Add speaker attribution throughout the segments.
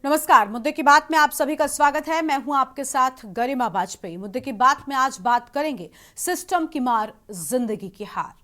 Speaker 1: नमस्कार। मुद्दे की बात में आप सभी का स्वागत है। मैं हूं आपके साथ गरिमा वाजपेयी। मुद्दे की बात में आज बात करेंगे सिस्टम की मार, जिंदगी की हार।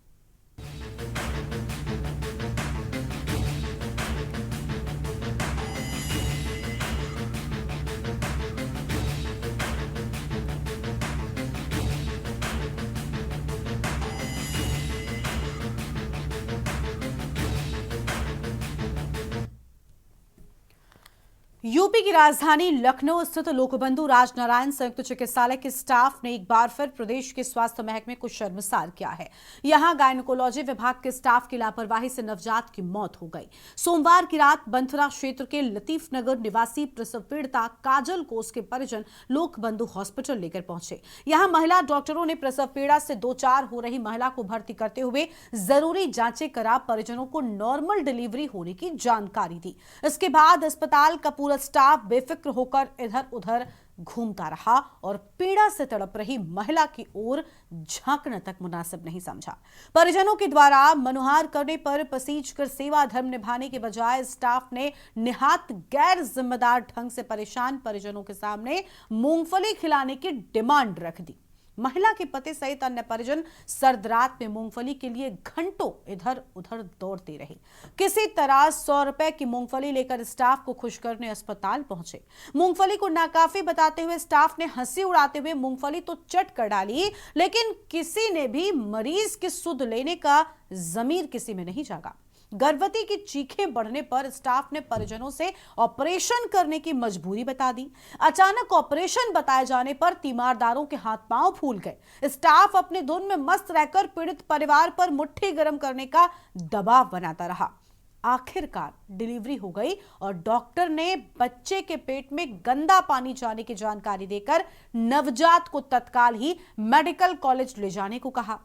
Speaker 1: यूपी की राजधानी लखनऊ स्थित लोकबंधु राजनारायण संयुक्त चिकित्सालय के स्टाफ ने एक बार फिर प्रदेश के स्वास्थ्य महकमे को शर्मसार किया है। यहां गायनोकोलॉजी विभाग के स्टाफ की लापरवाही से नवजात की मौत हो गई। सोमवार की रात बंथरा क्षेत्र के लतीफ नगर निवासी प्रसव पीड़िता काजल को उसके परिजन लोकबंधु हॉस्पिटल लेकर पहुंचे। यहां महिला डॉक्टरों ने प्रसव पीड़ा से दो चार हो रही महिला को भर्ती करते हुए जरूरी जांचें करा परिजनों को नॉर्मल डिलीवरी होने की जानकारी दी। इसके बाद अस्पताल का पूरा स्टाफ बेफिक्र होकर इधर उधर घूमता रहा और पीड़ा से तड़प रही महिला की ओर झांकना तक मुनासिब नहीं समझा। परिजनों के द्वारा मनुहार करने पर पसीज कर सेवा धर्म निभाने के बजाय स्टाफ ने निहात गैर जिम्मेदार ढंग से परेशान परिजनों के सामने मूंगफली खिलाने की डिमांड रख दी। महिला के पति सहित अन्य परिजन सर्द रात में मूंगफली के लिए घंटों इधर उधर दौड़ते रहे। किसी तरह 100 रुपए की मूंगफली लेकर स्टाफ को खुश करने अस्पताल पहुंचे। मूंगफली को नाकाफी बताते हुए स्टाफ ने हंसी उड़ाते हुए मूंगफली तो चट कर डाली, लेकिन किसी ने भी मरीज की सुध लेने का जमीर किसी में नहीं जागा। गर्भवती की चीखें बढ़ने पर स्टाफ ने परिजनों से ऑपरेशन करने की मजबूरी बता दी। अचानक ऑपरेशन बताए जाने पर तीमारदारों के हाथ पांव फूल गए। स्टाफ अपने धुन में मस्त रहकर पीड़ित परिवार पर मुट्ठी गर्म करने का दबाव बनाता रहा। आखिरकार डिलीवरी हो गई और डॉक्टर ने बच्चे के पेट में गंदा पानी जाने की जानकारी देकर नवजात को तत्काल ही मेडिकल कॉलेज ले जाने को कहा।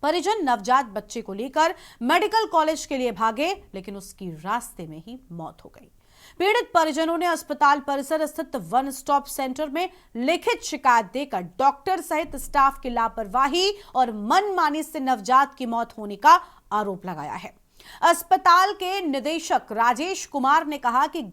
Speaker 1: परिजन नवजात बच्चे को लेकर मेडिकल कॉलेज के लिए भागे, लेकिन उसकी रास्ते में ही मौत हो गई। पीड़ित परिजनों ने अस्पताल परिसर स्थित वन स्टॉप सेंटर में लिखित शिकायत देकर डॉक्टर सहित स्टाफ की लापरवाही और मनमानी से नवजात की मौत होने का आरोप लगाया है। अस्पताल के निदेशक राजेश कुमार ने कहा कि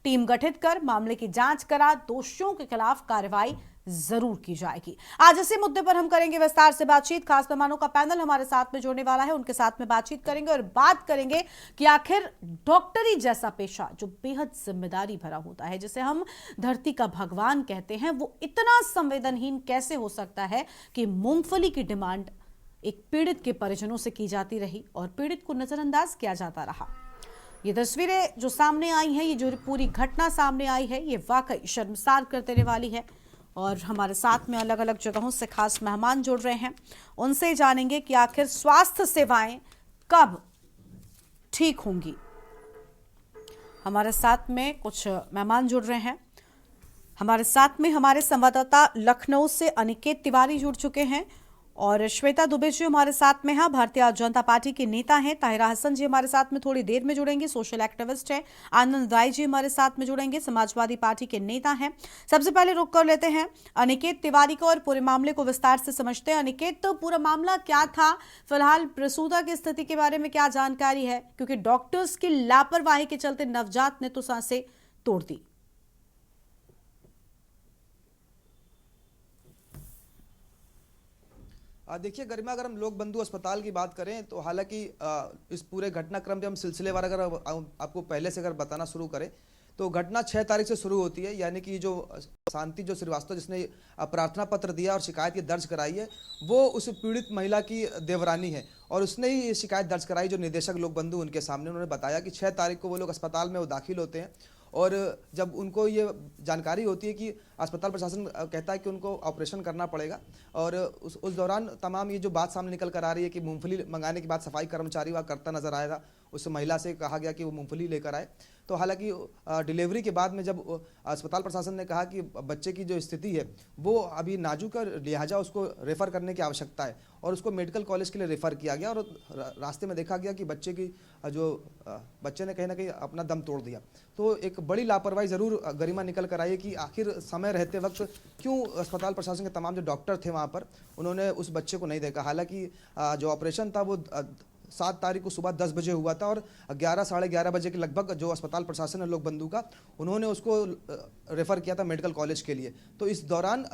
Speaker 1: टीम गठित कर मामले की जांच करा दोषियों के खिलाफ कार्रवाई जरूर की जाएगी। आज इसी मुद्दे पर हम करेंगे विस्तार से बातचीत। खास मेहमानों का पैनल हमारे साथ में जुड़ने वाला है, उनके साथ में बातचीत करेंगे और बात करेंगे कि आखिर डॉक्टरी जैसा पेशा जो बेहद जिम्मेदारी भरा होता है, जिसे हम धरती का भगवान कहते हैं, वो इतना संवेदनहीन कैसे हो सकता है कि मूंगफली की डिमांड एक पीड़ित के परिजनों से की जाती रही और पीड़ित को नजरअंदाज किया जाता रहा। ये तस्वीरें जो सामने आई हैं, ये जो पूरी घटना सामने आई है, ये वाकई शर्मसार कर देने वाली है। और हमारे साथ में अलग अलग जगहों से खास मेहमान जुड़ रहे हैं, उनसे जानेंगे कि आखिर स्वास्थ्य सेवाएं कब ठीक होंगी। हमारे साथ में कुछ मेहमान जुड़ रहे हैं। हमारे साथ में हमारे संवाददाता लखनऊ से अनिकेत तिवारी जुड़ चुके हैं और श्वेता दुबे जी हमारे साथ में हैं, भारतीय जनता पार्टी के नेता हैं। ताहिरा हसन जी हमारे साथ में थोड़ी देर में जुड़ेंगे, सोशल एक्टिविस्ट हैं। आनंद राय जी हमारे साथ में जुड़ेंगे, समाजवादी पार्टी के नेता हैं। सबसे पहले रुक कर लेते हैं अनिकेत तिवारी को और पूरे मामले को विस्तार से समझते हैं। अनिकेत, तो पूरा मामला क्या था? फिलहाल प्रसूता की स्थिति के बारे में क्या जानकारी है? क्योंकि डॉक्टर्स की लापरवाही के चलते नवजात ने तो सांसें तोड़ दी।
Speaker 2: देखिए गरिमा, अगर हम लोक बंधु अस्पताल की बात करें तो हालांकि इस पूरे घटनाक्रम के हम सिलसिलेवार अगर आपको पहले से अगर बताना शुरू करें तो घटना 6 तारीख से शुरू होती है। यानी कि जो शांति जो श्रीवास्तव जिसने प्रार्थना पत्र दिया और शिकायत की दर्ज कराई है, वो उस पीड़ित महिला की देवरानी है और उसने ही ये शिकायत दर्ज कराई। जो निदेशक लोक बंधु उनके सामने उन्होंने बताया कि 6 तारीख को वो लोग अस्पताल में वो दाखिल होते हैं और जब उनको ये जानकारी होती है कि अस्पताल प्रशासन कहता है कि उनको ऑपरेशन करना पड़ेगा और उस दौरान तमाम ये जो बात सामने निकल कर आ रही है कि मूंगफली मंगाने के बाद सफाई कर्मचारी वहाँ करता नजर आया था, उस महिला से कहा गया कि वो मूंगफली लेकर आए। तो हालांकि डिलीवरी के बाद में जब अस्पताल प्रशासन ने कहा कि बच्चे की जो स्थिति है वो अभी नाजुक है, लिहाजा उसको रेफ़र करने की आवश्यकता है और उसको मेडिकल कॉलेज के लिए रेफ़र किया गया और रास्ते में देखा गया कि बच्चे ने कहीं ना कहीं अपना दम तोड़ दिया। तो एक बड़ी लापरवाही ज़रूर गरिमा निकल कर आई है कि आखिर समय रहते वक्त क्यों अस्पताल प्रशासन के तमाम जो डॉक्टर थे वहाँ पर उन्होंने उस बच्चे को नहीं देखा। हालांकि जो ऑपरेशन था वो 7 तारीख को सुबह 10 बजे हुआ था और 11 साढ़े 11 बजे के लगभग जो अस्पताल प्रशासन है लोक बंधु का, उन्होंने उसको रेफर किया था मेडिकल कॉलेज के लिए। तो इस दौरान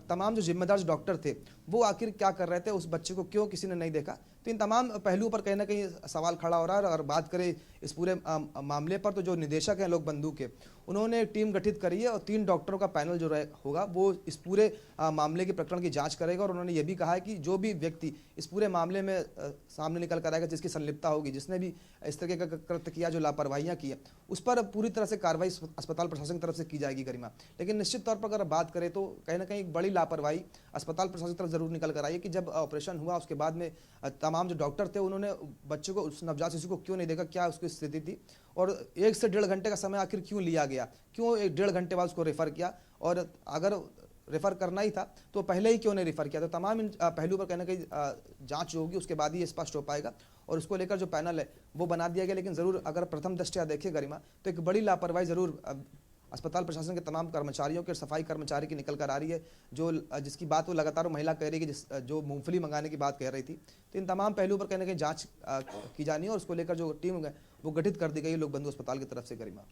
Speaker 2: तमाम जो जिम्मेदार जो डॉक्टर थे वो आखिर क्या कर रहे थे, उस बच्चे को क्यों किसी ने नहीं देखा, तो इन तमाम पहलुओं पर कहीं ना कहीं सवाल खड़ा हो रहा है। और बात करें इस पूरे मामले पर, तो जो निदेशक हैं लोक बंधु के, उन्होंने टीम गठित करी है और 3 डॉक्टरों का पैनल जो होगा वो इस पूरे मामले के प्रकरण की जांच करेगा। और उन्होंने ये भी कहा है कि जो भी व्यक्ति इस पूरे मामले में सामने निकल कर आएगा, जिसकी संलिप्तता होगी, जिसने भी इस तरह का कृत्य किया, जो लापरवाहियां की है, उस पर पूरी तरह से कार्रवाई अस्पताल प्रशासन की तरफ से की जाएगी गरिमा। लेकिन निश्चित तौर पर अगर बात करें तो कहीं ना कहीं एक बड़ी लापरवाही अस्पताल प्रशासन की तरफ जरूर निकल कर आई है कि जब ऑपरेशन हुआ उसके बाद में तमाम जो डॉक्टर थे उन्होंने बच्चे को, उस नवजात शिशु को क्यों नहीं देखा, क्या उसकी स्थिति थी, और 1 से 1.5 घंटे का समय आखिर क्यों लिया गया, क्यों 1.5 घंटे बाद उसको रेफर किया, और अगर रेफर करना ही था तो पहले ही क्यों नहीं रेफर किया। तो तमाम इन पहलू पर कहीं ना कहीं जांच होगी, उसके बाद ही ये स्पष्ट हो पाएगा। और उसको लेकर जो पैनल है वो बना दिया गया। लेकिन जरूर अगर प्रथम दृष्टया देखें गरिमा, तो एक बड़ी लापरवाही जरूर अस्पताल प्रशासन के तमाम कर्मचारियों के, सफाई कर्मचारी की निकल कर आ रही है, जो जिसकी बात वो लगातार महिला कह रही है कि जो मूंगफली मंगाने की बात कह रही थी। तो इन तमाम पहलुओं पर कहीं ना कहीं जांच की जानी है और उसको लेकर जो टीम है वो गठित कर दी गई है लोक बंधु अस्पताल की तरफ से गरिमा।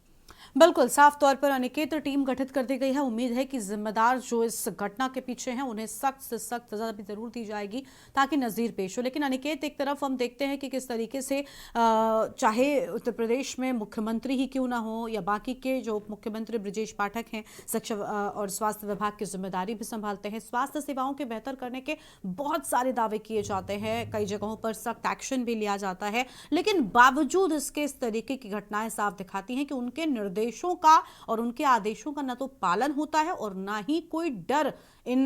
Speaker 1: बिल्कुल साफ तौर पर अनिकेत, टीम गठित कर दी गई है। उम्मीद है कि जिम्मेदार जो इस घटना के पीछे हैं उन्हें सख्त से सख्त सजा भी जरूर दी जाएगी ताकि नजीर पेश हो। लेकिन अनिकेत, एक तरफ हम देखते हैं कि किस तरीके से चाहे उत्तर प्रदेश में मुख्यमंत्री ही क्यों ना हो या बाकी के जो उप मुख्यमंत्री ब्रजेश पाठक हैं, शिक्षा और स्वास्थ्य विभाग की जिम्मेदारी भी संभालते हैं, स्वास्थ्य सेवाओं के बेहतर करने के बहुत सारे दावे किए जाते हैं, कई जगहों पर सख्त एक्शन भी लिया जाता है, लेकिन बावजूद इसके इस तरीके की घटनाएं साफ दिखाती हैं कि उनके निर्देशों का और उनके आदेशों का न तो पालन होता है और ना ही कोई डर इन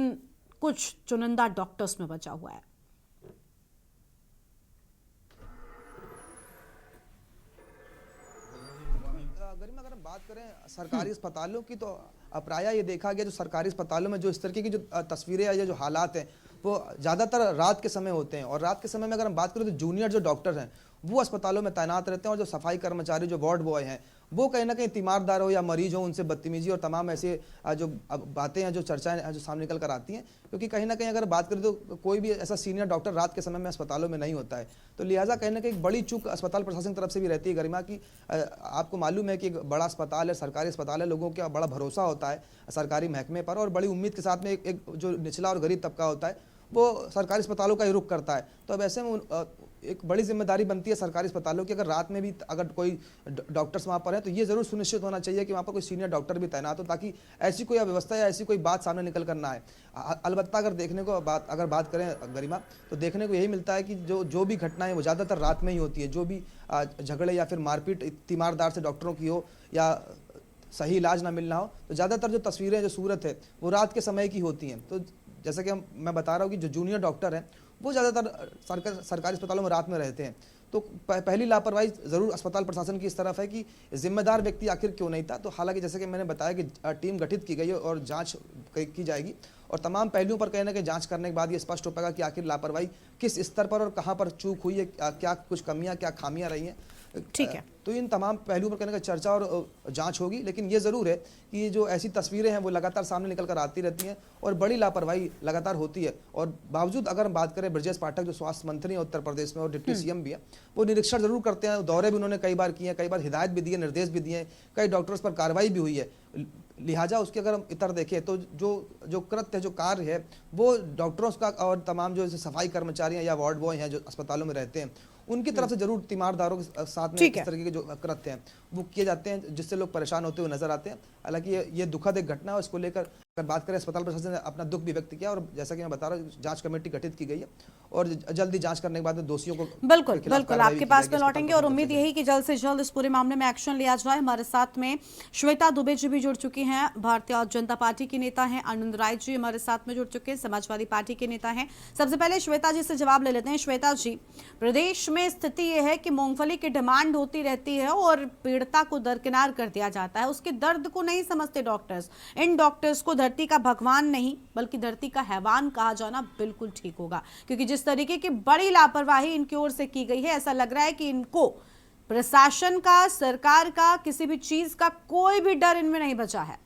Speaker 1: कुछ चुनिंदा डॉक्टर्स में बचा हुआ है।
Speaker 2: गरिमा, अगर हम बात करें सरकारी अस्पतालों की, तो प्रायः ये देखा गया जो सरकारी अस्पतालों में जो इस तरीके की जो तस्वीरें या जो हालात हैं वो ज़्यादातर रात के समय होते हैं। और रात के समय में अगर हम बात करें तो जूनियर जो डॉक्टर हैं वो अस्पतालों में तैनात रहते हैं, और जो सफाई कर्मचारी, जो वार्ड बॉय हैं, वो कहीं ना कहीं तीमारदार हो या मरीज हो उनसे बदतमीजी और तमाम ऐसे जो बातें हैं, जो चर्चाएं जो सामने निकल कर आती हैं। क्योंकि कहीं ना कहीं अगर बात करें तो कोई भी ऐसा सीनियर डॉक्टर रात के समय में अस्पतालों में नहीं होता है। तो लिहाजा कहीं ना कहीं एक बड़ी चूक अस्पताल प्रशासन की तरफ से भी रहती है गरिमा की। आपको मालूम है कि एक बड़ा अस्पताल है, सरकारी अस्पताल है, लोगों का बड़ा भरोसा होता है सरकारी महकमे पर, और बड़ी उम्मीद के साथ में एक जो निचला और गरीब तबका होता है वो सरकारी अस्पतालों का ही रुख करता है। तो अब ऐसे में एक बड़ी जिम्मेदारी बनती है सरकारी अस्पतालों की, अगर रात में भी अगर कोई डॉक्टर्स वहाँ पर है तो ये जरूर सुनिश्चित होना चाहिए कि वहाँ पर कोई सीनियर डॉक्टर भी तैनात हो, ताकि ऐसी कोई अव्यवस्था या ऐसी कोई बात सामने निकल कर ना आए। अलबत्ता अगर बात करें गरिमा, तो देखने को यही मिलता है कि जो भी घटनाएं वो ज़्यादातर रात में ही होती है। जो भी झगड़े या फिर मारपीट तीमारदार से डॉक्टरों की हो या सही इलाज ना मिलना हो, तो ज़्यादातर जो तस्वीरें, जो सूरत है वो रात के समय की होती हैं। तो जैसा कि मैं बता रहा हूँ कि जो जूनियर डॉक्टर हैं वो ज़्यादातर सरकारी अस्पतालों में रात में रहते हैं। तो पहली लापरवाही ज़रूर अस्पताल प्रशासन की इस तरफ है कि जिम्मेदार व्यक्ति आखिर क्यों नहीं था। तो हालांकि जैसे कि मैंने बताया कि टीम गठित की गई है और जांच की जाएगी, और तमाम पहलुओं पर कहीं ना कहीं जांच करने के बाद ये स्पष्ट हो पाएगा कि आखिर लापरवाही किस स्तर पर और कहाँ पर चूक हुई है, क्या कुछ कमियाँ, क्या खामियाँ रही हैं।
Speaker 1: ठीक है,
Speaker 2: तो इन तमाम पहलुओं पर कहने का चर्चा और जांच होगी। लेकिन ये जरूर है कि ये जो ऐसी तस्वीरें हैं वो लगातार सामने निकल कर आती रहती हैं और बड़ी लापरवाही लगातार होती है। और बावजूद अगर हम बात करें, ब्रजेश पाठक जो स्वास्थ्य मंत्री हैं उत्तर प्रदेश में और डिप्टी सीएम भी है, वो निरीक्षण जरूर करते हैं, दौरे भी उन्होंने कई बार किए हैं, कई बार हिदायत भी दी है, निर्देश भी दिए हैं, कई डॉक्टर्स पर कार्रवाई भी हुई है। लिहाजा उसके अगर हम इतर देखें तो जो कृत्य, जो कार्य है वो डॉक्टरों का और तमाम जो सफाई कर्मचारी हैं या वार्ड बॉय हैं जो अस्पतालों में रहते हैं उनकी तरफ से जरूर तीमारदारों के साथ में इस तरीके के जो कृत्य हैं वो किए जाते हैं, जिससे लोग परेशान होते हुए नजर आते हैं। हालांकि ये दुखद एक घटना है, इसको लेकर अगर बात करें अस्पताल प्रशासन ने अपना दुख भी व्यक्त किया, और जैसा कि मैं बता रहा हूँ जांच कमेटी गठित की गई है और जल्दी जांच करने के बाद दोषियों को
Speaker 1: बिल्कुल आपके पास में लौटेंगे। और उम्मीद यही कि जल्द से जल्द इस पूरे मामले में एक्शन लिया जाए। हमारे साथ में श्वेता दुबे जी भी जुड़ चुकी हैं, भारतीय जनता पार्टी की नेता हैं। आनंद राय जी हमारे साथ में जुड़ चुके हैं, समाजवादी पार्टी के नेता हैं। सबसे पहले श्वेता जी से जवाब ले लेते हैं। श्वेता जी, प्रदेश में स्थिति यह है कि मूंगफली की डिमांड होती रहती है और पीड़िता को दरकिनार कर दिया जाता है। उसके दर्द को नहीं समझते डॉक्टर्स। इन डॉक्टर्स को धरती का भगवान नहीं बल्कि धरती का हैवान कहा जाना बिल्कुल ठीक होगा, क्योंकि जिस तरीके की बड़ी लापरवाही इनकी ओर से की गई है, ऐसा लग रहा है कि इनको प्रशासन का, सरकार का, किसी भी चीज का कोई भी डर इनमें नहीं बचा है।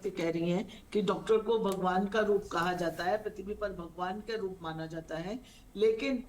Speaker 3: सत्य कह रही हैं कि डॉक्टर को भगवान का रूप कहा जाता है, पृथ्वी पर भगवान का रूप माना जाता है। लेकिन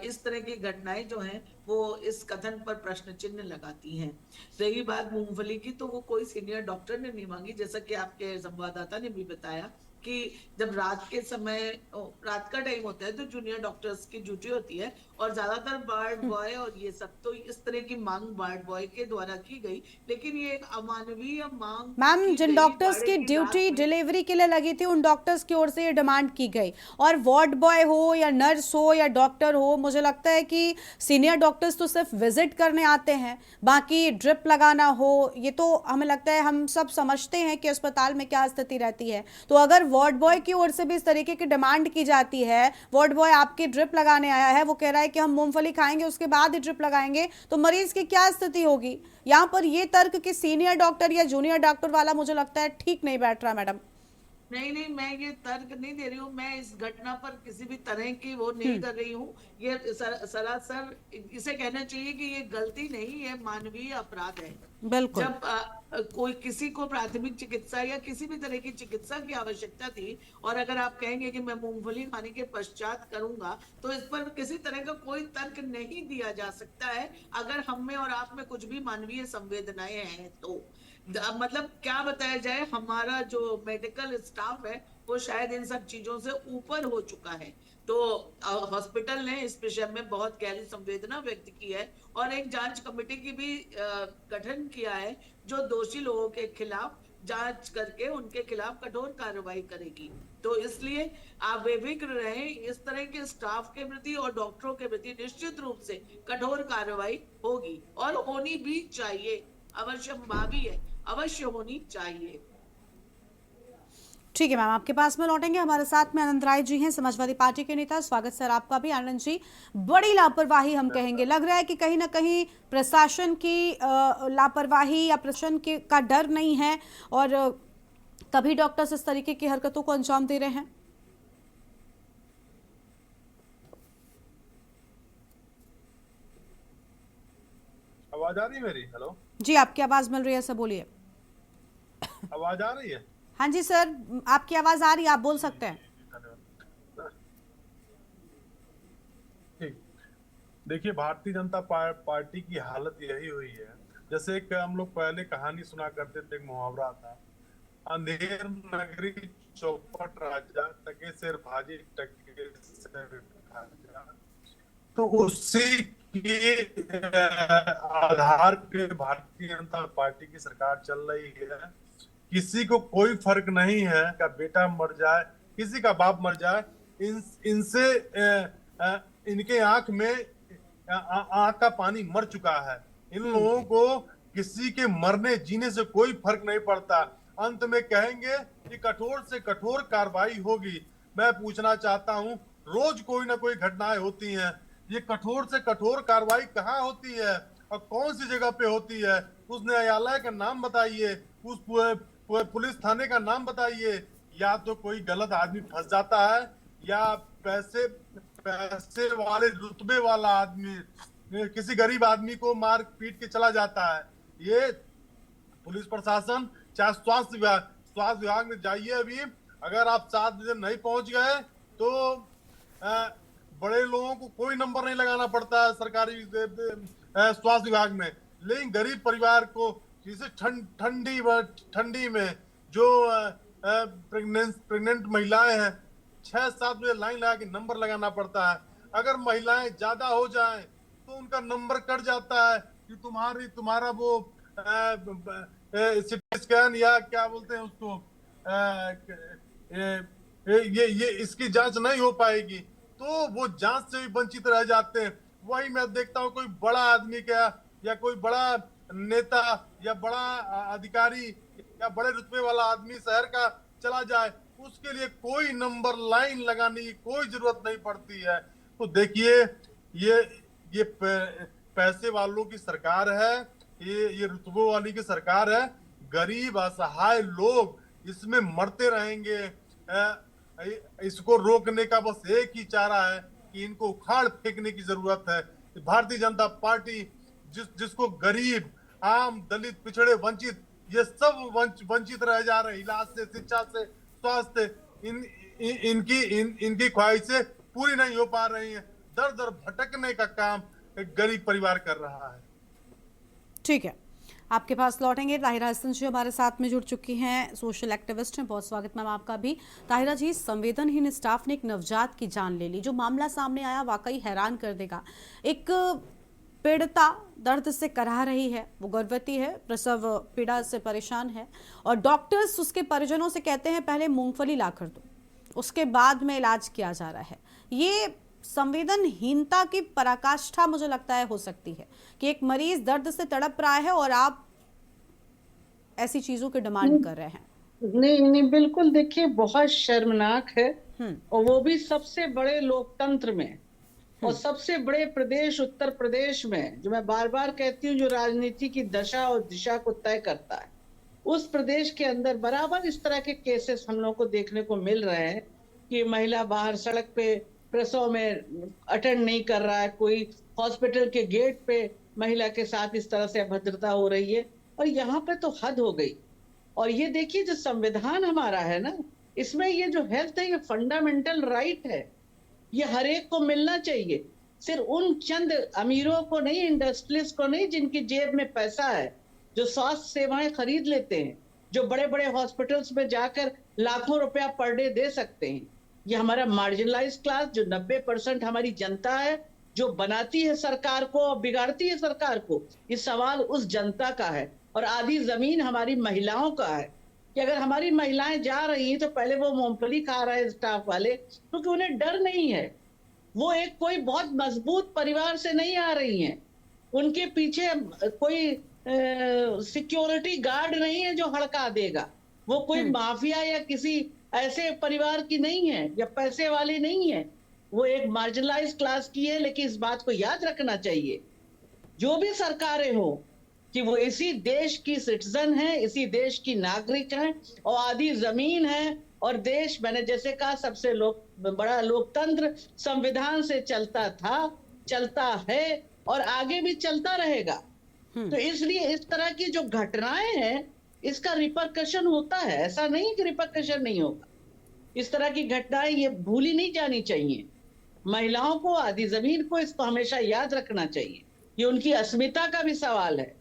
Speaker 3: इस तरह की घटनाएं जो हैं वो इस कथन पर प्रश्न चिन्ह लगाती हैं। रही बात मूंगफली की, तो वो कोई सीनियर डॉक्टर ने नहीं मांगी, जैसा कि आपके संवाददाता ने भी बताया कि जब रात के समय रात का टाइम होता है तो जूनियर डॉक्टर्स की ड्यूटी होती है, और ज्यादातर वार्ड बॉय और ये सब, तो इस तरह की मांग वार्ड बॉय के द्वारा की गई। लेकिन ये एक अमानवीय मांग
Speaker 1: मैम,
Speaker 3: की
Speaker 1: जिन
Speaker 3: गई
Speaker 1: डॉक्टर्स
Speaker 3: बड़े
Speaker 1: की
Speaker 3: की रात
Speaker 1: ड्यूटी
Speaker 3: में।
Speaker 1: डिलीवरी के लिए लगी थी उन डॉक्टर्स की ओर से ये डिमांड की गई, और वार्ड बॉय हो या नर्स हो या डॉक्टर हो, मुझे लगता है कि सीनियर डॉक्टर्स तो सिर्फ विजिट करने आते हैं, बाकी ड्रिप लगाना हो ये तो हमें लगता है हम सब समझते हैं कि अस्पताल में क्या स्थिति रहती है। तो अगर वार्ड बॉय की ओर से भी इस तरीके की डिमांड की जाती है, वार्ड बॉय आपकी ड्रिप लगाने आया है, वो कह रहा है कि हम मूंगफली खाएंगे उसके बाद ही ड्रिप लगाएंगे, तो मरीज की क्या स्थिति होगी? यहाँ पर ये तर्क कि सीनियर डॉक्टर या जूनियर डॉक्टर वाला मुझे लगता है ठीक नहीं बैठ रहा मैडम।
Speaker 3: नहीं नहीं, मैं ये तर्क नहीं दे रही हूँ, मैं इस घटना पर किसी भी तरह की वो नहीं कर रही हूँ। ये सरासर इसे कहना चाहिए कि ये गलती नहीं, ये मानवीय अपराध है।
Speaker 1: बिल्कुल।
Speaker 3: जब कोई किसी को प्राथमिक चिकित्सा या किसी भी तरह की चिकित्सा की आवश्यकता थी, और अगर आप कहेंगे कि मैं मूंगफली खाने के पश्चात करूंगा, तो इस पर किसी तरह का कोई तर्क नहीं दिया जा सकता है, अगर हम में और आप में कुछ भी मानवीय संवेदनाएं हैं तो। मतलब क्या बताया जाए, हमारा जो मेडिकल स्टाफ है वो शायद इन सब चीजों से ऊपर हो चुका है। तो हॉस्पिटल ने इस विषय में बहुत गहरी संवेदना व्यक्त की है, और एक जांच कमेटी की भी गठन किया है, जो दोषी लोगों के खिलाफ जांच करके उनके खिलाफ कठोर कार्रवाई करेगी। तो इसलिए आप बेफिक्र रहें, इस तरह के स्टाफ के प्रति और डॉक्टरों के प्रति निश्चित रूप से कठोर कार्रवाई होगी, और होनी भी चाहिए, अवश्यंभावी है, अवश्य होनी चाहिए।
Speaker 1: ठीक है मैम, आपके पास में लौटेंगे। हमारे साथ में आनंद राय जी हैं, समाजवादी पार्टी के नेता। स्वागत सर आपका भी। आनंद जी, बड़ी लापरवाही हम कहेंगे, लग रहा है कि कहीं ना कहीं प्रशासन की लापरवाही या प्रशासन का डर नहीं है, और तभी डॉक्टर्स इस तरीके की हरकतों को अंजाम दे रहे हैं।
Speaker 4: आवाज आ रही है मेरी? हेलो
Speaker 1: जी, आपकी आवाज मिल रही है सर, बोलिए।
Speaker 4: आवाज आ रही है?
Speaker 1: हाँ जी सर, आपकी आवाज आ रही है, आप बोल सकते हैं।
Speaker 4: धन्यवाद। ठीक। देखिए, भारतीय जनता पार्टी की हालत यही हुई है, जैसे एक हम लोग पहले कहानी सुना करते थे, एक मुहावरा था, अंधेर नगरी चौपट राजा, टके सिर भाजी टके सिर खाजा। तो उसी के आधार पे भारतीय जनता पार्टी की सरकार चल रही है। किसी को कोई फर्क नहीं है कि बेटा मर जाए, किसी का बाप मर जाए, इनसे इनके आंख में आंख का पानी मर चुका है। इन लोगों को किसी के मरने जीने से कोई फर्क नहीं पड़ता। अंत में कहेंगे कि कठोर से कठोर कार्रवाई होगी। मैं पूछना चाहता हूं, रोज कोई ना कोई घटनाएं होती हैं, ये कठोर से कठोर कार्रवाई कहाँ होती है और कौन सी जगह पे होती है? उस न्यायालय का नाम बताइए, उस पुलिस थाने का नाम बताइए। या तो कोई गलत आदमी फंस जाता है, या पैसे वाले रुतबे वाला आदमी किसी गरीब आदमी को मार पीट के चला जाता है। ये पुलिस प्रशासन, चाहे स्वास्थ्य विभाग में जाइए, अभी अगर आप 7 बजे नहीं पहुंच गए तो बड़े लोगों को कोई नंबर नहीं लगाना पड़ता है सरकारी स्वास्थ्य विभाग में, लेकिन गरीब परिवार को, जैसे ठंडी में जो प्रेग्नेंट महिलाएं हैं, 6-7 बजे लाइन लगा के नंबर लगाना पड़ता है। अगर महिलाएं ज्यादा हो जाएं तो उनका नंबर कट जाता है कि तुम्हारा वो सिटी स्कैन या क्या बोलते हैं उसको, ये इसकी जांच नहीं हो पाएगी, तो वो जांच से भी वंचित रह जाते हैं। वही मैं देखता हूँ, कोई बड़ा आदमी क्या या कोई बड़ा नेता या बड़ा अधिकारी या बड़े रुतबे वाला आदमी शहर का चला जाए, उसके लिए कोई नंबर लाइन लगाने की कोई जरूरत नहीं पड़ती है। तो देखिए, ये पैसे वालों की सरकार है, ये रुतबों वाली की सरकार है। गरीब असहाय लोग इसमें मरते रहेंगे। इसको रोकने का बस एक ही चारा है कि इनको उखाड़ फेंकने की जरूरत है। भारतीय जनता पार्टी जिसको गरीब, आम, दलित, पिछड़े, वंचित ये सब वंचित रह जा रहे हैं, इलाज से, शिक्षा से, स्वास्थ्य, इनकी ख्वाहिशें पूरी नहीं हो पा रही हैं। दर दर भटकने का काम एक गरीब परिवार कर रहा है।
Speaker 1: ठीक है, आपके पास लौटेंगे। ताहिरा हसन जी हमारे साथ में जुड़ चुकी हैं, सोशल एक्टिविस्ट हैं। बहुत स्वागत मैम आपका भी। ताहिरा जी, संवेदनहीन स्टाफ ने एक नवजात की जान ले ली। जो मामला सामने आया वाकई हैरान कर देगा। एक पीड़िता दर्द से कराह रही है, वो गर्भवती है, प्रसव पीड़ा से परेशान है, और डॉक्टर्स उसके परिजनों से कहते हैं पहले मूंगफली ला कर दो, उसके बाद में इलाज किया जा रहा है। ये संवेदनहीनता की पराकाष्ठा मुझे लगता है हो सकती है कि एक मरीज दर्द से तड़प रहा है और आप ऐसी चीजों की डिमांड कर रहे हैं।
Speaker 5: नहीं नहीं, बिल्कुल। देखिए, बहुत शर्मनाक है, और वो भी सबसे बड़े लोकतंत्र में और सबसे बड़े प्रदेश उत्तर प्रदेश में, जो मैं बार बार कहती हूँ, जो राजनीति की दशा और दिशा को तय करता है, उस प्रदेश के अंदर बराबर इस तरह के केसेस हम लोग को देखने को मिल रहे हैं कि महिला बाहर सड़क पे प्रसव में अटेंड नहीं कर रहा है, कोई हॉस्पिटल के गेट पे महिला के साथ इस तरह से अभद्रता हो रही है, और यहाँ पे तो हद हो गई। और ये देखिए, जो संविधान हमारा है ना, इसमें ये जो हेल्थ है, ये फंडामेंटल राइट है, ये हर एक को मिलना चाहिए। सिर्फ उन चंद अमीरों को नहीं, इंडस्ट्रियलिस्ट को नहीं, जिनकी जेब में पैसा है, जो स्वास्थ्य सेवाएं खरीद लेते हैं, जो बड़े बड़े हॉस्पिटल्स में जाकर लाखों रुपया पर डे दे सकते हैं। ये हमारा मार्जिनलाइज क्लास, जो 90% हमारी जनता है, जो बनाती है सरकार को और बिगाड़ती है सरकार को, ये सवाल उस जनता का है। और आधी जमीन हमारी महिलाओं का है कि अगर हमारी महिलाएं जा रही हैं तो पहले वो मूंगफली खा रहे हैं स्टाफ वाले, क्योंकि उन्हें डर नहीं है। वो एक कोई बहुत मजबूत परिवार से नहीं आ रही हैं, उनके पीछे कोई सिक्योरिटी गार्ड नहीं है जो हड़का देगा, वो कोई माफिया या किसी ऐसे परिवार की नहीं है, या पैसे वाली नहीं है। वो एक मार्जिनलाइज क्लास की है। लेकिन इस बात को याद रखना चाहिए, जो भी सरकारें हो, कि वो इसी देश की सिटीजन है, इसी देश की नागरिक है, और आधी जमीन है, और देश, मैंने जैसे कहा, सबसे बड़ा लोकतंत्र संविधान से चलता था, चलता है, और आगे भी चलता रहेगा। तो इसलिए इस तरह की जो घटनाएं हैं, इसका रिपरकशन होता है, ऐसा नहीं कि रिपरकशन नहीं होगा। इस तरह की घटनाएं ये भूली नहीं जानी चाहिए। महिलाओं को, आधी जमीन को, इसको हमेशा याद रखना चाहिए। ये उनकी अस्मिता का भी सवाल है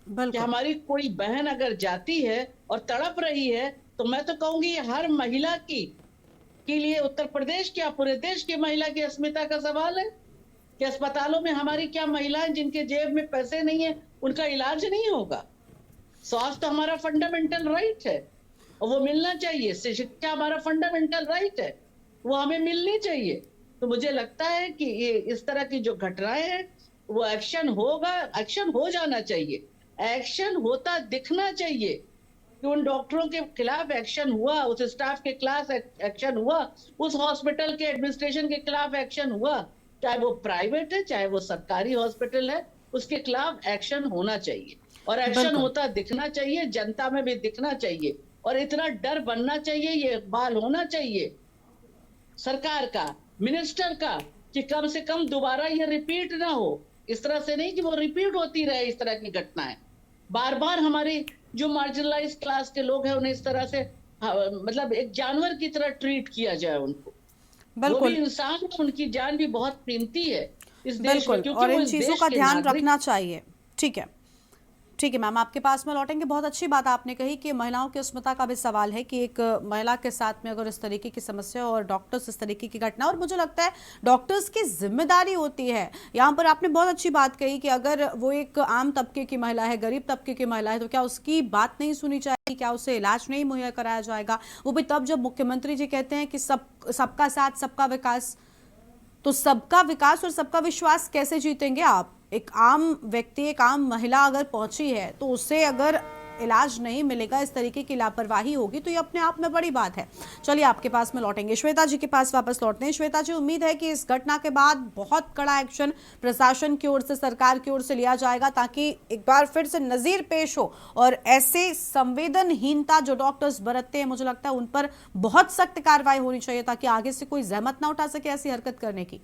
Speaker 5: कि हमारी कोई बहन अगर जाती है और तड़प रही है, तो मैं तो कहूंगी ये हर महिला के लिए, उत्तर प्रदेश क्या पूरे देश की महिला की अस्मिता का सवाल है कि अस्पतालों में हमारी क्या महिलाएं जिनके जेब में पैसे नहीं है, उनका इलाज नहीं होगा। स्वास्थ्य हमारा फंडामेंटल राइट है और वो मिलना चाहिए। शिक्षा हमारा फंडामेंटल राइट है, वो हमें मिलनी चाहिए। तो मुझे लगता है कि ये इस तरह की जो घटनाएं हैं, वो एक्शन होगा, एक्शन हो जाना चाहिए, एक्शन होता दिखना चाहिए कि उन डॉक्टरों के खिलाफ एक्शन हुआ, उस स्टाफ के खिलाफ एक्शन हुआ, उस हॉस्पिटल के एडमिनिस्ट्रेशन के खिलाफ एक्शन हुआ, चाहे वो प्राइवेट है चाहे वो सरकारी हॉस्पिटल है, उसके खिलाफ एक्शन होना चाहिए और एक्शन होता दिखना चाहिए, जनता में भी दिखना चाहिए। और इतना डर बनना चाहिए, ये इकबाल होना चाहिए सरकार का, मिनिस्टर का, कि कम से कम दोबारा ये रिपीट ना हो। इस तरह से नहीं कि वो रिपीट होती रहे इस तरह की घटनाएं। बार बार हमारे जो मार्जिनलाइज क्लास के लोग हैं, उन्हें इस तरह से मतलब एक जानवर की तरह ट्रीट किया जाए उनको। वो भी इंसान, उनकी जान भी बहुत कीमती है इस देश में, क्योंकि
Speaker 1: और इन चीजों का ध्यान रखना चाहिए। ठीक है, ठीक है मैम, आपके पास में लौटेंगे। बहुत अच्छी बात आपने कही कि महिलाओं की अस्मिता का भी सवाल है कि एक महिला के साथ में अगर इस तरीके की समस्या और डॉक्टर्स इस तरीके की घटना, और मुझे लगता है डॉक्टर्स की जिम्मेदारी होती है। यहाँ पर आपने बहुत अच्छी बात कही कि अगर वो एक आम तबके की महिला है, गरीब तबके की महिला है, तो क्या उसकी बात नहीं सुनी जाएगी, क्या उसे इलाज नहीं मुहैया कराया जाएगा? वो भी तब जब मुख्यमंत्री जी कहते हैं कि सबका साथ सबका विकास। तो सबका विकास और सबका विश्वास कैसे जीतेंगे आप? एक आम व्यक्ति, एक आम महिला अगर पहुंची है तो उसे अगर इलाज नहीं मिलेगा, इस तरीके की लापरवाही होगी, तो ये अपने आप में बड़ी बात है। चलिए आपके पास में लौटेंगे, श्वेता जी के पास वापस लौटते हैं। श्वेता जी, उम्मीद है कि इस घटना के बाद बहुत कड़ा एक्शन प्रशासन की ओर से, सरकार की ओर से लिया जाएगा, ताकि एक बार फिर से नजीर पेश हो और ऐसे संवेदनहीनता जो डॉक्टर्स बरतते हैं, मुझे लगता है उन पर बहुत सख्त कार्रवाई होनी चाहिए, ताकि आगे से कोई जहमत ना उठा सके ऐसी हरकत करने की।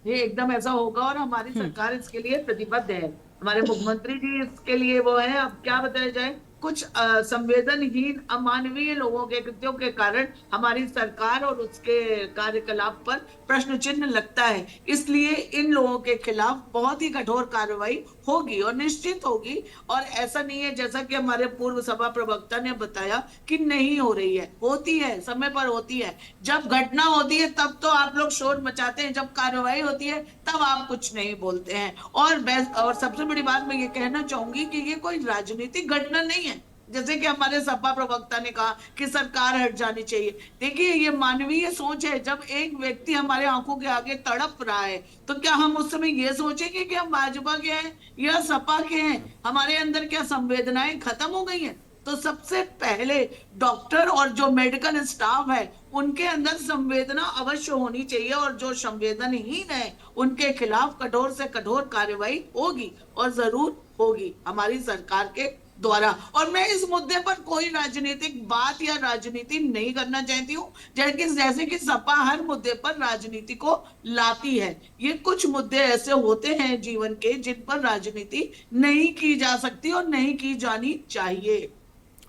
Speaker 3: ये एकदम ऐसा होगा और हमारी सरकार इसके लिए प्रतिबद्ध है। हमारे मुख्यमंत्री जी इसके लिए वो है। अब क्या बताया जाए, कुछ संवेदनहीन अमानवीय लोगों के कृत्यों के कारण हमारी सरकार और उसके कार्यकलाप पर प्रश्न चिन्ह लगता है। इसलिए इन लोगों के खिलाफ बहुत ही कठोर कार्रवाई होगी और निश्चित होगी। और ऐसा नहीं है जैसा कि हमारे पूर्व सभा प्रवक्ता ने बताया कि नहीं हो रही है, होती है, समय पर होती है। जब घटना होती है तब तो आप लोग शोर मचाते हैं, जब कार्रवाई होती है तब आप कुछ नहीं बोलते हैं। और सबसे बड़ी बात मैं ये कहना चाहूंगी कि ये कोई राजनीतिक घटना नहीं है, जैसे कि हमारे सपा प्रवक्ता ने कहा कि सरकार हट जानी चाहिए। देखिए, ये मानवीय सोच है। जब एक व्यक्ति हमारे आंखों के आगे तड़प रहा है तो क्या हम उस समय ये सोचेंगे कि हम भाजपा के हैं या सपा के हैं? हमारे अंदर क्या संवेदनाएं खत्म हो गई हैं? तो सबसे पहले डॉक्टर और जो मेडिकल स्टाफ है उनके अंदर संवेदना अवश्य होनी चाहिए, और जो संवेदनहीन है उनके खिलाफ कठोर से कठोर कार्रवाई होगी और जरूर होगी हमारी सरकार के द्वारा। और मैं इस मुद्दे पर कोई राजनीतिक बात या राजनीति नहीं करना चाहती हूँ, जैसे कि सपा हर मुद्दे पर राजनीति को लाती है। ये कुछ मुद्दे ऐसे होते हैं जीवन के जिन पर राजनीति नहीं की जा सकती और नहीं की जानी चाहिए।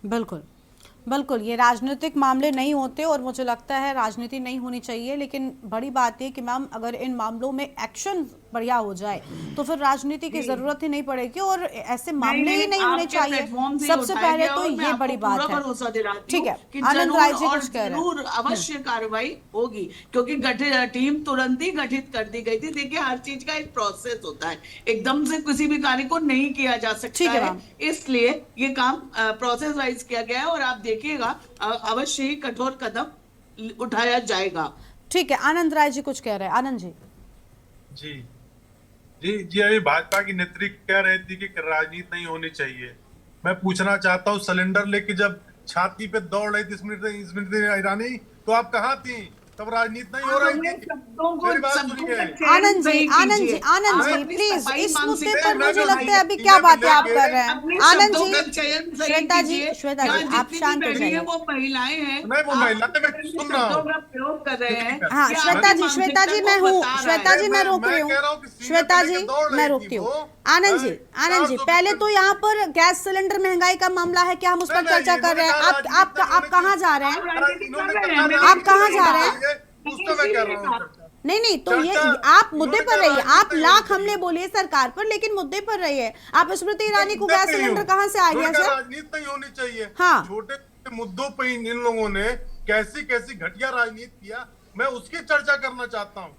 Speaker 1: बिल्कुल बिल्कुल, ये राजनीतिक मामले नहीं होते और मुझे लगता है राजनीति नहीं होनी चाहिए। लेकिन बड़ी बात है कि मैम, अगर इन मामलों में एक्शन बढ़िया हो जाए तो फिर राजनीति की जरूरत ही नहीं पड़ेगी और ऐसे मामले ही नहीं होने चाहिए। सबसे पहले तो ये बड़ी बात है। ठीक है, आनंद राय जी कुछ कह रहे हैं।
Speaker 3: जरूर अवश्य कार्रवाई होगी, क्योंकि टीम तुरंत ही गठित कर दी गई थी। देखिए, हर चीज का एक प्रोसेस होता है, एकदम से किसी भी कार्य को नहीं किया जा सकता है। इसलिए ये काम प्रोसेस वाइज किया गया है और आप देखिएगा अवश्य ही कठोर कदम उठाया जाएगा।
Speaker 1: ठीक है, आनंद राय जी कुछ कह रहे हैं। आनंद जी।
Speaker 4: जी जी जी, अभी भाजपा की नेत्री कह रही थी कि राजनीति नहीं होनी चाहिए। मैं पूछना चाहता हूँ, सिलेंडर लेके जब छाती पे दौड़ रही थी स्मृति ईरानी, तो आप कहाँ थी? तब राजनीति नहीं हो रही थी। मेरी बात सुनिए।
Speaker 1: आनंद जी प्लीज, इस मुद्दे पर मुझे लगता है अभी क्या बातें आप कर रहे हैं। आनंद जी, श्वेता जी आप शांत हो जाइए।
Speaker 3: वो महिलाएं हैं,
Speaker 4: नहीं वो महिलाएं, मैं सुन रहा हूँ।
Speaker 3: प्रयोग कर रहे हैं।
Speaker 1: हाँ श्वेता जी मैं हूँ। श्वेता जी मैं रोक रही हूँ। श्वेता जी मैं रोकती हूँ। आनंद जी पहले तो यहाँ पर गैस सिलेंडर महंगाई का मामला है, क्या हम उस पर चर्चा कर रहे हैं? आप कहाँ जा रहे हैं? आप कहाँ जा रहे हैं? नहीं, तो ये आप मुद्दे पर रहिए। आप लाख हमले बोलिए सरकार पर, लेकिन मुद्दे पर रहिए। आप स्मृति ईरानी को गैस सिलेंडर कहाँ से आ गया सर?
Speaker 4: राजनीति नहीं होनी चाहिए।
Speaker 1: हाँ,
Speaker 4: छोटे मुद्दों पर इन लोगों ने कैसी कैसी घटिया राजनीति किया, मैं उसकी चर्चा करना चाहता हूँ।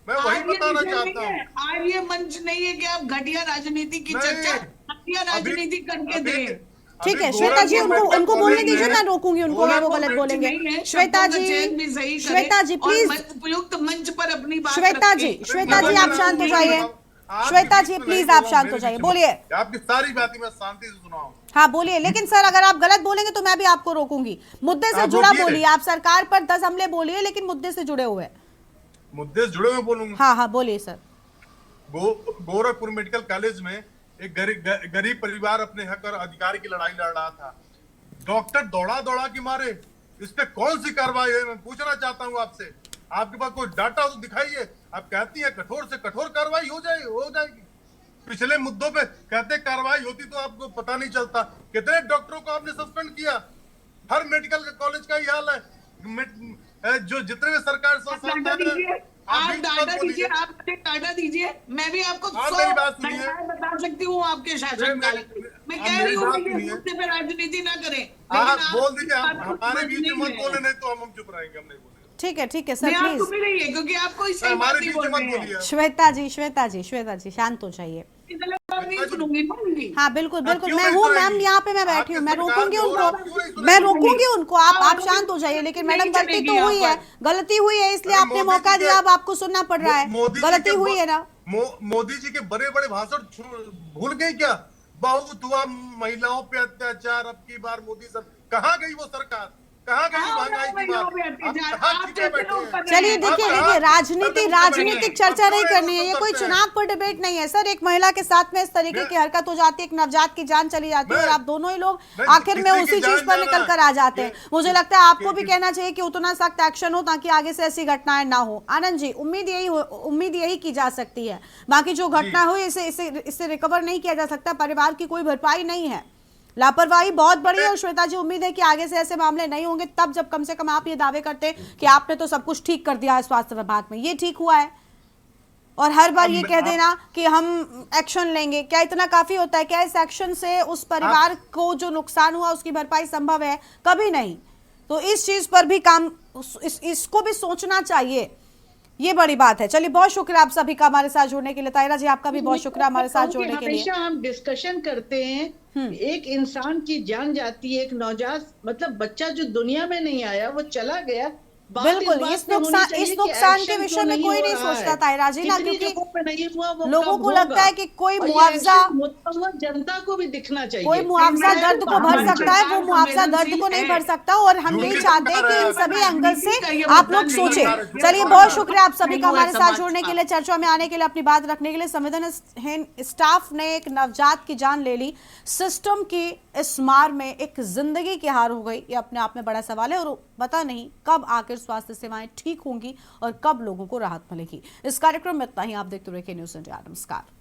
Speaker 4: मैं वही बताना चाहता हूँ।
Speaker 3: आज ये मंच नहीं है कि आप घटिया राजनीति की चर्चा घटिया राजनीति करके दें।
Speaker 1: ठीक है श्वेता जी, उनको बोलने दीजिए, मैं रोकूंगी उनको अगर वो गलत बोलेंगे। श्वेता जी प्लीज,
Speaker 3: उपयुक्त मंच पर अपनी बात।
Speaker 1: श्वेता जी आप शांत हो जाइए। श्वेता जी प्लीज आप शांत हो जाइए, बोलिए।
Speaker 4: आपकी सारी बातें मैं शांति से सुनाऊं।
Speaker 1: हाँ बोलिए, लेकिन सर अगर आप गलत बोलेंगे तो मैं भी आपको रोकूंगी। मुद्दे से जुड़ा बोलिए। आप सरकार पर 10 हमले बोलिए, लेकिन मुद्दे से जुड़े हुए।
Speaker 4: मुद्दे से जुड़े हुए बोलूंगा।
Speaker 1: हाँ बोलिए सर।
Speaker 4: गोरखपुर मेडिकल कॉलेज में एक गरीब परिवार अपने हक और अधिकार की लड़ाई लड़ रहा था। डॉक्टर दौड़ा के मारे। इस पे कौन सी कार्रवाई है? मैं पूछना चाहता हूँ आपसे। आपके पास कोई डाटा तो दिखाइए। आप कहती है कठोर से कठोर कार्रवाई हो जाएगी। पिछले मुद्दों पे कहते कार्रवाई होती तो आपको पता नहीं चलता। कितने डॉक्टरों को आपने सस्पेंड किया? हर मेडिकल कॉलेज का ही हाल है। जो जितने भी सरकार
Speaker 3: आप डाटा दीजिए, मैं भी आपको बता सकती हूँ आपके शासनकाल। मैं कह रही हूँ मुद्दे पे राजनीति ना करें।
Speaker 4: आप बोल दीजिए, हमारे बीच में मत बोले, नहीं तो हम चुप रहेंगे, हम नहीं बोलेंगे।
Speaker 1: ठीक है सर प्लीज,
Speaker 3: क्योंकि आप कोई सही बात नहीं बोल रहे हैं।
Speaker 1: श्वेता जी शांत हो जाइए। हाँ बिल्कुल, मैं हूँ मैम, यहाँ पे मैं बैठी हूँ। मैं रोकूंगी उनको। आप शांत हो जाइए। लेकिन मैडम गलती तो हुई है, इसलिए आपने मौका दिया, अब आपको सुनना पड़ रहा है। गलती हुई है ना।
Speaker 4: मोदी जी के बड़े भाषण भूल गए क्या? बहुत हुआ महिलाओं पे अत्याचार, अब की बार मोदी सर कहाँ गई वो सरकार? कहाँ गई महंगाई की बात? आप कहाँ टिके बैठे हैं?
Speaker 1: चलिए देखिए
Speaker 4: आप
Speaker 1: देखिए,
Speaker 4: कहाँ-
Speaker 1: राजनीतिक चर्चा नहीं
Speaker 4: आपको
Speaker 1: करनी है,
Speaker 4: ऐसा
Speaker 1: ये
Speaker 4: हो
Speaker 1: कोई
Speaker 4: सकता है।
Speaker 1: चुनाव पर डिबेट नहीं है सर। एक महिला के साथ में इस तरीके की हरकत हो जाती है, एक नवजात की जान चली जाती है और आप दोनों ही लोग
Speaker 4: नहीं,
Speaker 1: आखिर में
Speaker 4: किसी की
Speaker 1: उसी
Speaker 4: जान
Speaker 1: चीज पर
Speaker 4: जाना
Speaker 1: निकल कर आ जाते हैं।
Speaker 4: ये-
Speaker 1: मुझे लगता है आपको भी
Speaker 4: कि-
Speaker 1: कहना चाहिए कि उतना सख्त एक्शन हो ताकि आगे से ऐसी घटनाएं ना हो। आनंद जी, उम्मीद यही की जा सकती है। बाकी जो घटना हुई इससे रिकवर नहीं किया जा सकता, परिवार की कोई भरपाई नहीं है। लापरवाही बहुत बड़ी है और श्वेता जी, उम्मीद है कि आगे से ऐसे मामले नहीं होंगे, तब जब कम से कम आप ये दावे करते कि आपने तो सब कुछ ठीक कर दिया है स्वास्थ्य विभाग में। ये ठीक हुआ है और हर बार ये कह देना कि हम एक्शन लेंगे, क्या इतना काफी होता है? क्या इस एक्शन से उस परिवार को जो नुकसान हुआ उसकी भरपाई संभव है? कभी नहीं। तो इस चीज पर भी काम, इसको भी सोचना चाहिए, ये बड़ी बात है। चलिए, बहुत शुक्रिया आप सभी का हमारे साथ जुड़ने के लिए। तायरा जी, आपका भी बहुत शुक्रिया हमारे साथ जुड़ने के लिए।
Speaker 5: हमेशा हम डिस्कशन करते हैं, एक इंसान की जान जाती है, एक नवजात मतलब बच्चा जो दुनिया में नहीं आया वो चला गया। बात
Speaker 1: बिल्कुल,
Speaker 5: बात
Speaker 1: इस
Speaker 5: पे होनी
Speaker 1: नुकसान
Speaker 5: चाहिए कि
Speaker 1: के
Speaker 5: action
Speaker 1: विषय
Speaker 5: क्यों
Speaker 1: में कोई
Speaker 5: हो
Speaker 1: नहीं
Speaker 5: रहा
Speaker 1: सोचता
Speaker 5: है।
Speaker 1: तायरा जी ना,
Speaker 5: जितनी
Speaker 1: क्योंकि
Speaker 5: जगहों पे नहीं हुआ वो
Speaker 1: लोगों
Speaker 5: कब
Speaker 1: को लगता
Speaker 5: होगा।
Speaker 1: है कि कोई
Speaker 5: और ये
Speaker 1: मुआवजा
Speaker 5: action होता हुआ जनता को भी दिखना चाहिए।
Speaker 1: कोई मुआवजा दर्द को भर सकता है, वो मुआवजा दर्द को नहीं भर सकता। और हम यही चाहते हैं कि इन सभी एंगल से आप लोग सोचें। चलिए, बहुत शुक्रिया आप सभी का हमारे साथ जुड़ने के लिए, चर्चा में आने के लिए, अपनी बात रखने के लिए। संवेदनहीन स्टाफ ने एक नवजात की जान ले ली। सिस्टम की इस मार में एक जिंदगी की हार हो गई, ये अपने आप में बड़ा सवाल है और पता नहीं कब आखिर स्वास्थ्य सेवाएं ठीक होंगी और कब लोगों को राहत मिलेगी। इस कार्यक्रम में इतना ही। आप देखते रहिए न्यूज़ इंडिया। नमस्कार।